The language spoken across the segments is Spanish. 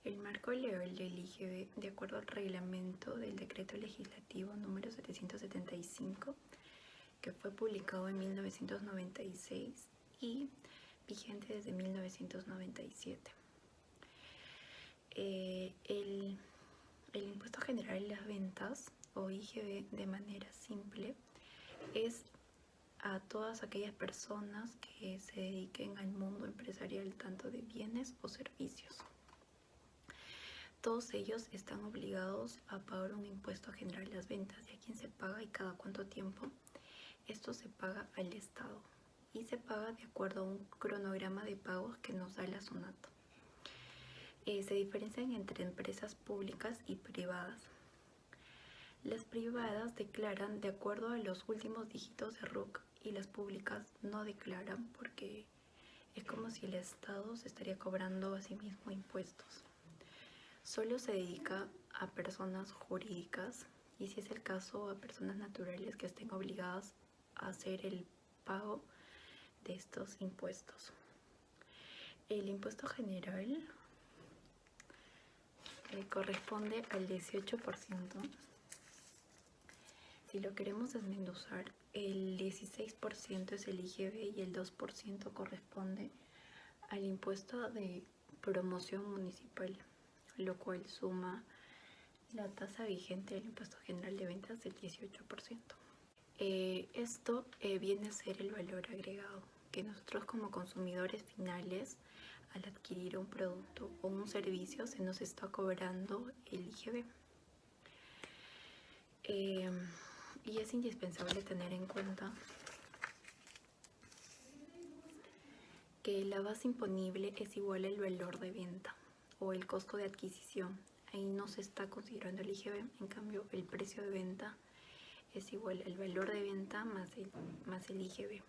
El marco legal del IGB, de acuerdo al reglamento del Decreto Legislativo número 775, que fue publicado en 1996 y vigente desde 1997. El Impuesto General de las Ventas, o IGB de manera simple, es a todas aquellas personas que se dediquen al mundo empresarial, tanto de bienes o servicios. Todos ellos están obligados a pagar un impuesto general de las ventas. ¿Y a quién se paga y cada cuánto tiempo? Esto se paga al Estado y se paga de acuerdo a un cronograma de pagos que nos da la SUNAT. Se diferencian entre empresas públicas y privadas. Las privadas declaran de acuerdo a los últimos dígitos de RUC y las públicas no declaran porque es como si el Estado se estaría cobrando a sí mismo impuestos. Solo se dedica a personas jurídicas y, si es el caso, a personas naturales que estén obligadas a hacer el pago de estos impuestos. El impuesto general corresponde al 18%. Si lo queremos desmenuzar, el 16% es el IGB y el 2% corresponde al impuesto de promoción municipal, lo cual suma la tasa vigente del impuesto general de ventas del 18%. Esto viene a ser el valor agregado que nosotros como consumidores finales, al adquirir un producto o un servicio, se nos está cobrando el IGB. Y es indispensable tener en cuenta que la base imponible es igual al valor de venta o el costo de adquisición. Ahí no se está considerando el IGB, en cambio el precio de venta es igual al valor de venta más el IGB.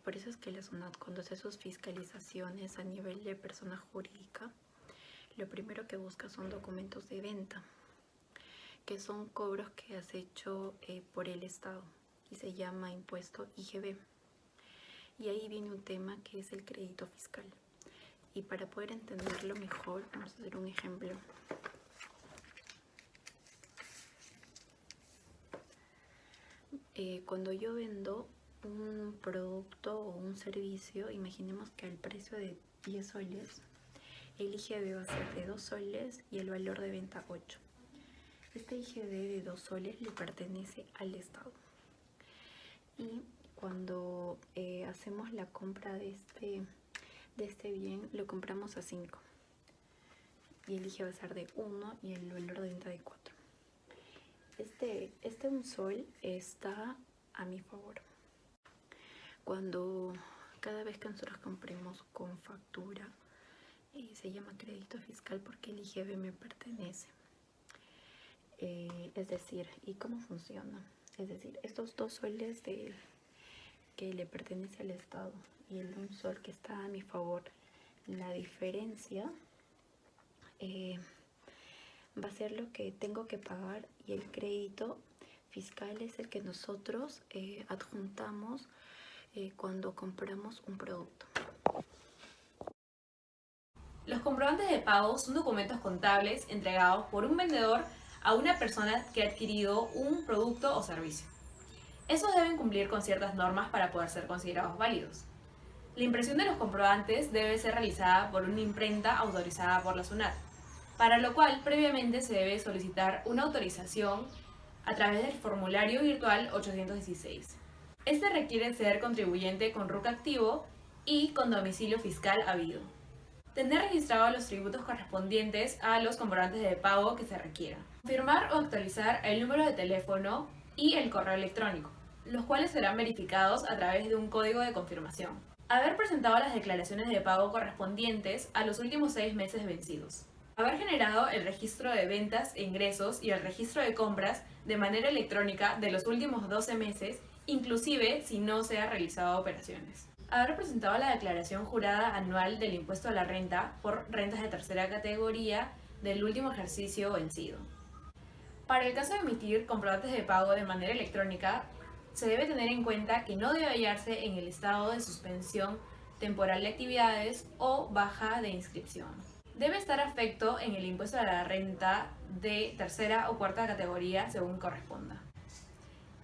Por eso es que la SUNAT, cuando hace sus fiscalizaciones a nivel de persona jurídica, lo primero que busca son documentos de venta, que son cobros que has hecho por el Estado y se llama impuesto IGB. Y ahí viene un tema que es el crédito fiscal. Y para poder entenderlo mejor, vamos a hacer un ejemplo. Cuando yo vendo un producto o un servicio, imaginemos que al precio de 10 soles, el IGB va a ser de 2 soles y el valor de venta 8. Este IGB de 2 soles le pertenece al Estado. Y cuando hacemos la compra de este bien, lo compramos a 5. Y el IGB va a ser de 1 y el valor de venta de 4. Este 1 sol está a mi favor. Cada vez que nosotros compremos con factura, se llama crédito fiscal porque el IGB me pertenece. Es decir, ¿y cómo funciona? Es decir, estos 2 soles que le pertenece al Estado y el 1 sol que está a mi favor, la diferencia va a ser lo que tengo que pagar, y el crédito fiscal es el que nosotros adjuntamos cuando compramos un producto. Los comprobantes de pago son documentos contables entregados por un vendedor a una persona que ha adquirido un producto o servicio. Estos deben cumplir con ciertas normas para poder ser considerados válidos. La impresión de los comprobantes debe ser realizada por una imprenta autorizada por la SUNAT, para lo cual previamente se debe solicitar una autorización a través del formulario virtual 816. Este requiere ser contribuyente con RUC activo y con domicilio fiscal habido. Tener registrados los tributos correspondientes a los comprobantes de pago que se requieran. Confirmar o actualizar el número de teléfono y el correo electrónico, los cuales serán verificados a través de un código de confirmación. Haber presentado las declaraciones de pago correspondientes a los últimos 6 meses vencidos. Haber generado el registro de ventas e ingresos y el registro de compras de manera electrónica de los últimos 12 meses, inclusive si no se han realizado operaciones. Haber presentado la declaración jurada anual del impuesto a la renta por rentas de tercera categoría del último ejercicio vencido. Para el caso de emitir comprobantes de pago de manera electrónica, se debe tener en cuenta que no debe hallarse en el estado de suspensión temporal de actividades o baja de inscripción. debe estar afecto en el impuesto a la renta de tercera o cuarta categoría según corresponda.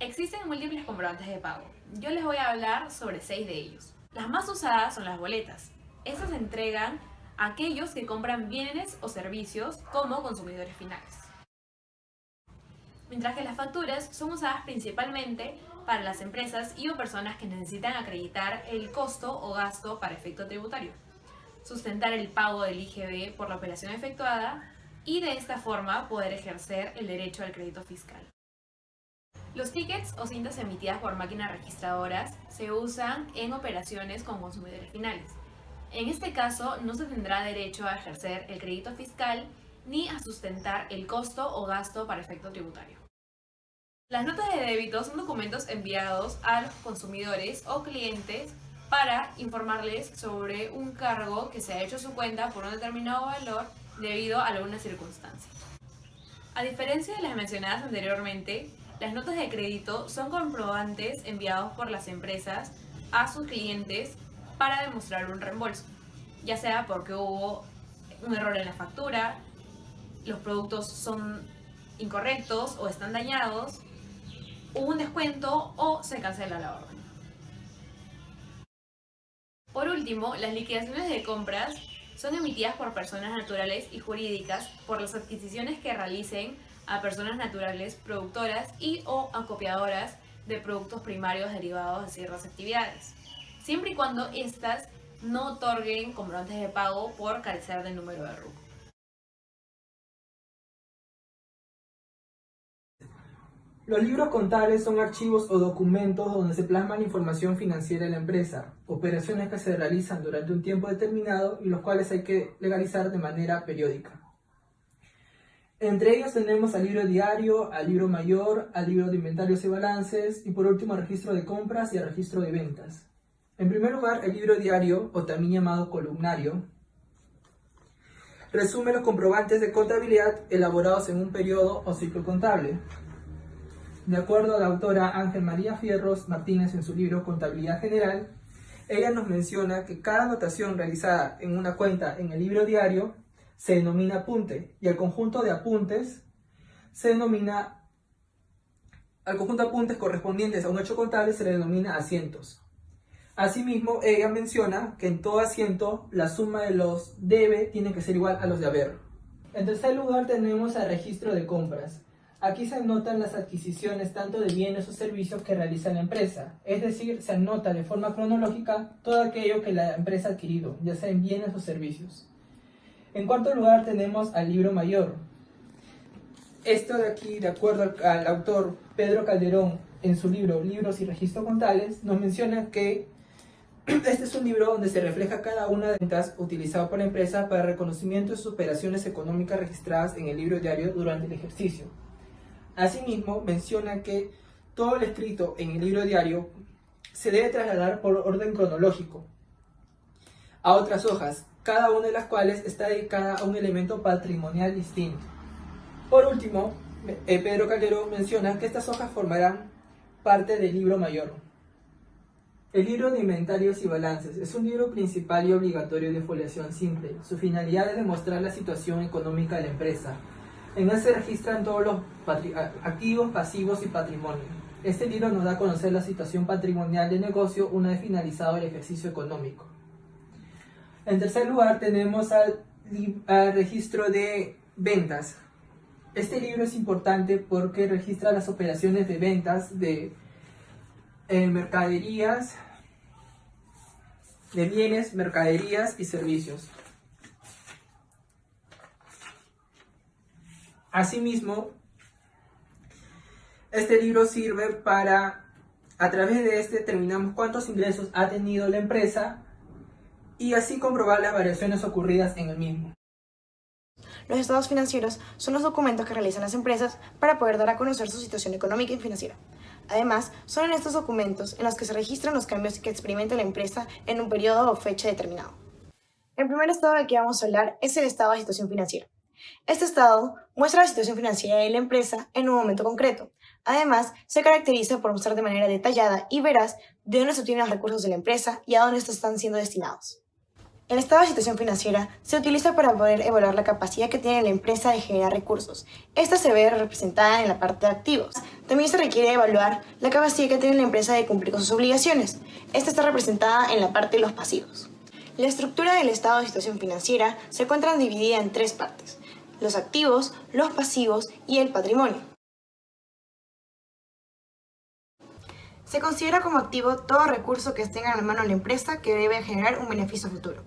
Existen múltiples comprobantes de pago. Yo les voy a hablar sobre 6 de ellos. Las más usadas son las boletas. Estas se entregan a aquellos que compran bienes o servicios como consumidores finales. Mientras que las facturas son usadas principalmente para las empresas y o personas que necesitan acreditar el costo o gasto para efecto tributario, sustentar el pago del IGB por la operación efectuada y de esta forma poder ejercer el derecho al crédito fiscal. Los tickets o cintas emitidas por máquinas registradoras se usan en operaciones con consumidores finales. En este caso, no se tendrá derecho a ejercer el crédito fiscal ni a sustentar el costo o gasto para efecto tributario. Las notas de débito son documentos enviados a los consumidores o clientes para informarles sobre un cargo que se ha hecho a su cuenta por un determinado valor debido a alguna circunstancia. A diferencia de las mencionadas anteriormente, las notas de crédito son comprobantes enviados por las empresas a sus clientes para demostrar un reembolso, ya sea porque hubo un error en la factura, los productos son incorrectos o están dañados, hubo un descuento o se cancela la orden. Por último, las liquidaciones de compras son emitidas por personas naturales y jurídicas por las adquisiciones que realicen a personas naturales productoras y o acopiadoras de productos primarios derivados de ciertas actividades, siempre y cuando éstas no otorguen comprobantes de pago por carecer del número de RUC. Los libros contables son archivos o documentos donde se plasma la información financiera de la empresa, operaciones que se realizan durante un tiempo determinado y los cuales hay que legalizar de manera periódica. Entre ellos tenemos al libro diario, al libro mayor, al libro de inventarios y balances y por último al registro de compras y al registro de ventas. En primer lugar, el libro diario, o también llamado columnario, resume los comprobantes de contabilidad elaborados en un periodo o ciclo contable. De acuerdo a la autora Ángel María Fierros Martínez en su libro Contabilidad General, ella nos menciona que cada anotación realizada en una cuenta en el libro diario se denomina apunte y al conjunto de apuntes correspondientes a un hecho contable se le denomina asientos. Asimismo, ella menciona que en todo asiento la suma de los debe tiene que ser igual a los de haber. En tercer lugar tenemos el registro de compras. Aquí se anotan las adquisiciones tanto de bienes o servicios que realiza la empresa, es decir, se anota de forma cronológica todo aquello que la empresa ha adquirido, ya sea en bienes o servicios. En cuarto lugar tenemos al libro mayor. Esto de aquí, de acuerdo al autor Pedro Calderón, en su libro Libros y Registros Contables, nos menciona que este es un libro donde se refleja cada una de las ventas utilizadas por la empresa para reconocimiento de sus operaciones económicas registradas en el libro diario durante el ejercicio. Asimismo, menciona que todo lo escrito en el libro diario se debe trasladar por orden cronológico a otras hojas, cada una de las cuales está dedicada a un elemento patrimonial distinto. Por último, Pedro Calderón menciona que estas hojas formarán parte del libro mayor. El libro de inventarios y balances es un libro principal y obligatorio de foliación simple. Su finalidad es demostrar la situación económica de la empresa. En él se registran todos los activos, pasivos y patrimonio. Este libro nos da a conocer la situación patrimonial del negocio una vez finalizado el ejercicio económico. En tercer lugar tenemos al registro de ventas. Este libro es importante porque registra las operaciones de ventas de mercaderías, de bienes, mercaderías y servicios. Asimismo, este libro sirve para, a través de este, determinamos cuántos ingresos ha tenido la empresa y así comprobar las variaciones ocurridas en el mismo. Los estados financieros son los documentos que realizan las empresas para poder dar a conocer su situación económica y financiera. Además, son en estos documentos en los que se registran los cambios que experimenta la empresa en un periodo o fecha determinado. El primer estado del que vamos a hablar es el estado de situación financiera. Este estado muestra la situación financiera de la empresa en un momento concreto. Además, se caracteriza por mostrar de manera detallada y veraz de dónde se obtienen los recursos de la empresa y a dónde estos están siendo destinados. El estado de situación financiera se utiliza para poder evaluar la capacidad que tiene la empresa de generar recursos. Esta se ve representada en la parte de activos. También se requiere evaluar la capacidad que tiene la empresa de cumplir con sus obligaciones. Esta está representada en la parte de los pasivos. La estructura del estado de situación financiera se encuentra dividida en tres partes: los activos, los pasivos y el patrimonio. Se considera como activo todo recurso que tenga en la mano la empresa que debe generar un beneficio futuro.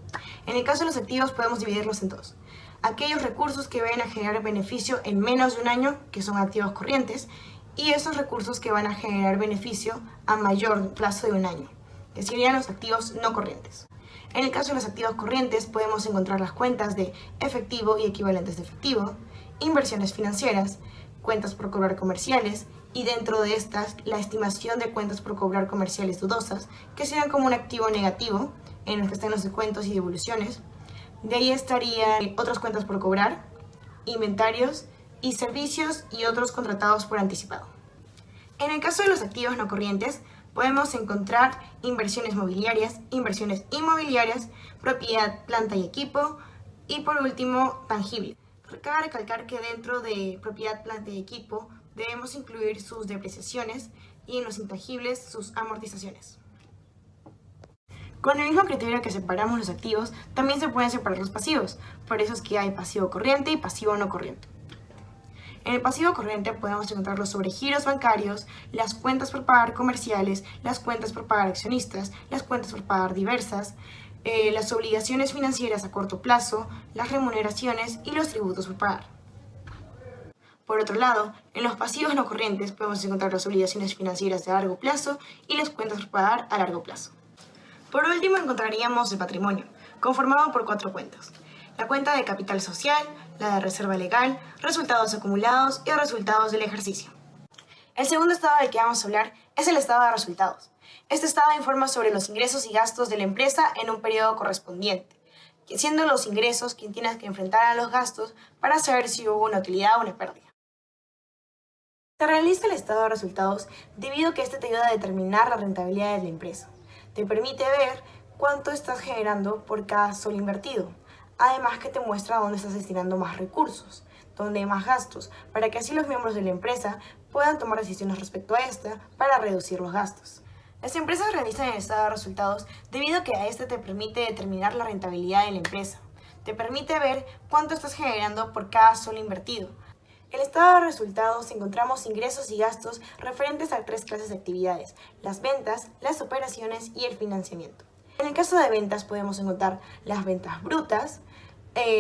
En el caso de los activos podemos dividirlos en dos: aquellos recursos que van a generar beneficio en menos de un año, que son activos corrientes, y esos recursos que van a generar beneficio a mayor plazo de un año, que serían los activos no corrientes. En el caso de los activos corrientes podemos encontrar las cuentas de efectivo y equivalentes de efectivo, inversiones financieras, cuentas por cobrar comerciales, y dentro de estas la estimación de cuentas por cobrar comerciales dudosas, que serían como un activo negativo en los que están los descuentos y devoluciones. De ahí estarían otras cuentas por cobrar, inventarios y servicios y otros contratados por anticipado. En el caso de los activos no corrientes podemos encontrar inversiones mobiliarias, inversiones inmobiliarias, propiedad, planta y equipo, y por último tangible. Cabe recalcar que dentro de propiedad, planta y equipo debemos incluir sus depreciaciones y en los intangibles sus amortizaciones. Con el mismo criterio que separamos los activos, también se pueden separar los pasivos. Por eso es que hay pasivo corriente y pasivo no corriente. En el pasivo corriente podemos encontrar los sobregiros bancarios, las cuentas por pagar comerciales, las cuentas por pagar accionistas, las cuentas por pagar diversas, las obligaciones financieras a corto plazo, las remuneraciones y los tributos por pagar. Por otro lado, en los pasivos no corrientes podemos encontrar las obligaciones financieras de largo plazo y las cuentas por pagar a largo plazo. Por último, encontraríamos el patrimonio, conformado por 4 cuentas: la cuenta de capital social, la de reserva legal, resultados acumulados y resultados del ejercicio. El segundo estado del que vamos a hablar es el estado de resultados. Este estado informa sobre los ingresos y gastos de la empresa en un periodo correspondiente, siendo los ingresos quien tiene que enfrentar a los gastos para saber si hubo una utilidad o una pérdida. Se realiza el estado de resultados debido a que este te ayuda a determinar la rentabilidad de la empresa. Te permite ver cuánto estás generando por cada sol invertido. Además que te muestra dónde estás destinando más recursos, dónde hay más gastos, para que así los miembros de la empresa puedan tomar decisiones respecto a esta para reducir los gastos. Las empresas realizan el estado de resultados debido a que a este te permite determinar la rentabilidad de la empresa. Te permite ver cuánto estás generando por cada sol invertido. En el estado de resultados encontramos ingresos y gastos referentes a 3 clases de actividades: las ventas, las operaciones y el financiamiento. En el caso de ventas podemos encontrar las ventas brutas,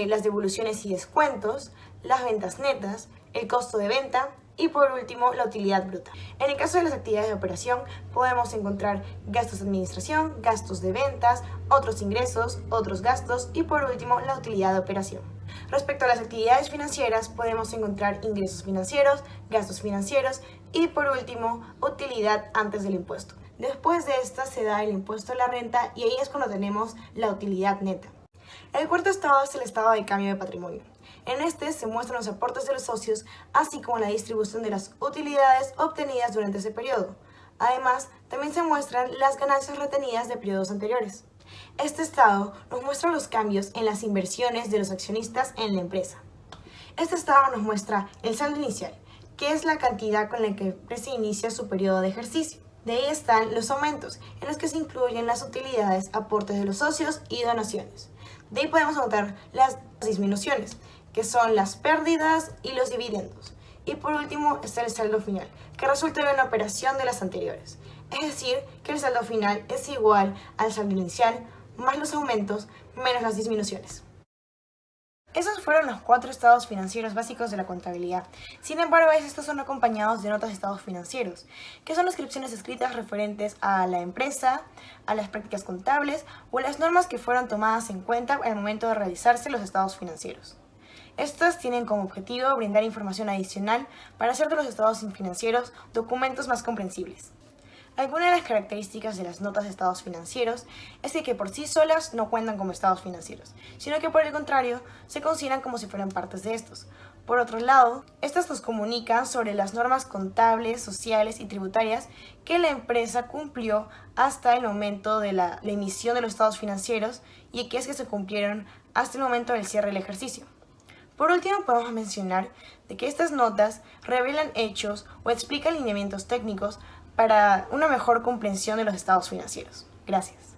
las devoluciones y descuentos, las ventas netas, el costo de venta y por último la utilidad bruta. En el caso de las actividades de operación podemos encontrar gastos de administración, gastos de ventas, otros ingresos, otros gastos y por último la utilidad de operación. Respecto a las actividades financieras podemos encontrar ingresos financieros, gastos financieros y por último utilidad antes del impuesto. Después de esta se da el impuesto a la renta y ahí es cuando tenemos la utilidad neta. El cuarto estado es el estado de cambio de patrimonio. En este se muestran los aportes de los socios, así como la distribución de las utilidades obtenidas durante ese periodo. Además, también se muestran las ganancias retenidas de periodos anteriores. Este estado nos muestra los cambios en las inversiones de los accionistas en la empresa. Este estado nos muestra el saldo inicial, que es la cantidad con la que la empresa inicia su periodo de ejercicio. De ahí están los aumentos, en los que se incluyen las utilidades, aportes de los socios y donaciones. De ahí podemos notar las disminuciones, que son las pérdidas y los dividendos. Y por último está el saldo final, que resulta de una operación de las anteriores. Es decir, que el saldo final es igual al saldo inicial más los aumentos menos las disminuciones. Esos fueron los 4 estados financieros básicos de la contabilidad. Sin embargo, estos son acompañados de notas de estados financieros, que son descripciones escritas referentes a la empresa, a las prácticas contables o a las normas que fueron tomadas en cuenta al momento de realizarse los estados financieros. Estas tienen como objetivo brindar información adicional para hacer de los estados financieros documentos más comprensibles. Algunas de las características de las notas de estados financieros es que por sí solas no cuentan como estados financieros, sino que por el contrario se consideran como si fueran partes de estos. Por otro lado, estas nos comunican sobre las normas contables, sociales y tributarias que la empresa cumplió hasta el momento de la emisión de los estados financieros y que se cumplieron hasta el momento del cierre del ejercicio. Por último, podemos mencionar de que estas notas revelan hechos o explican lineamientos técnicos para una mejor comprensión de los estados financieros. Gracias.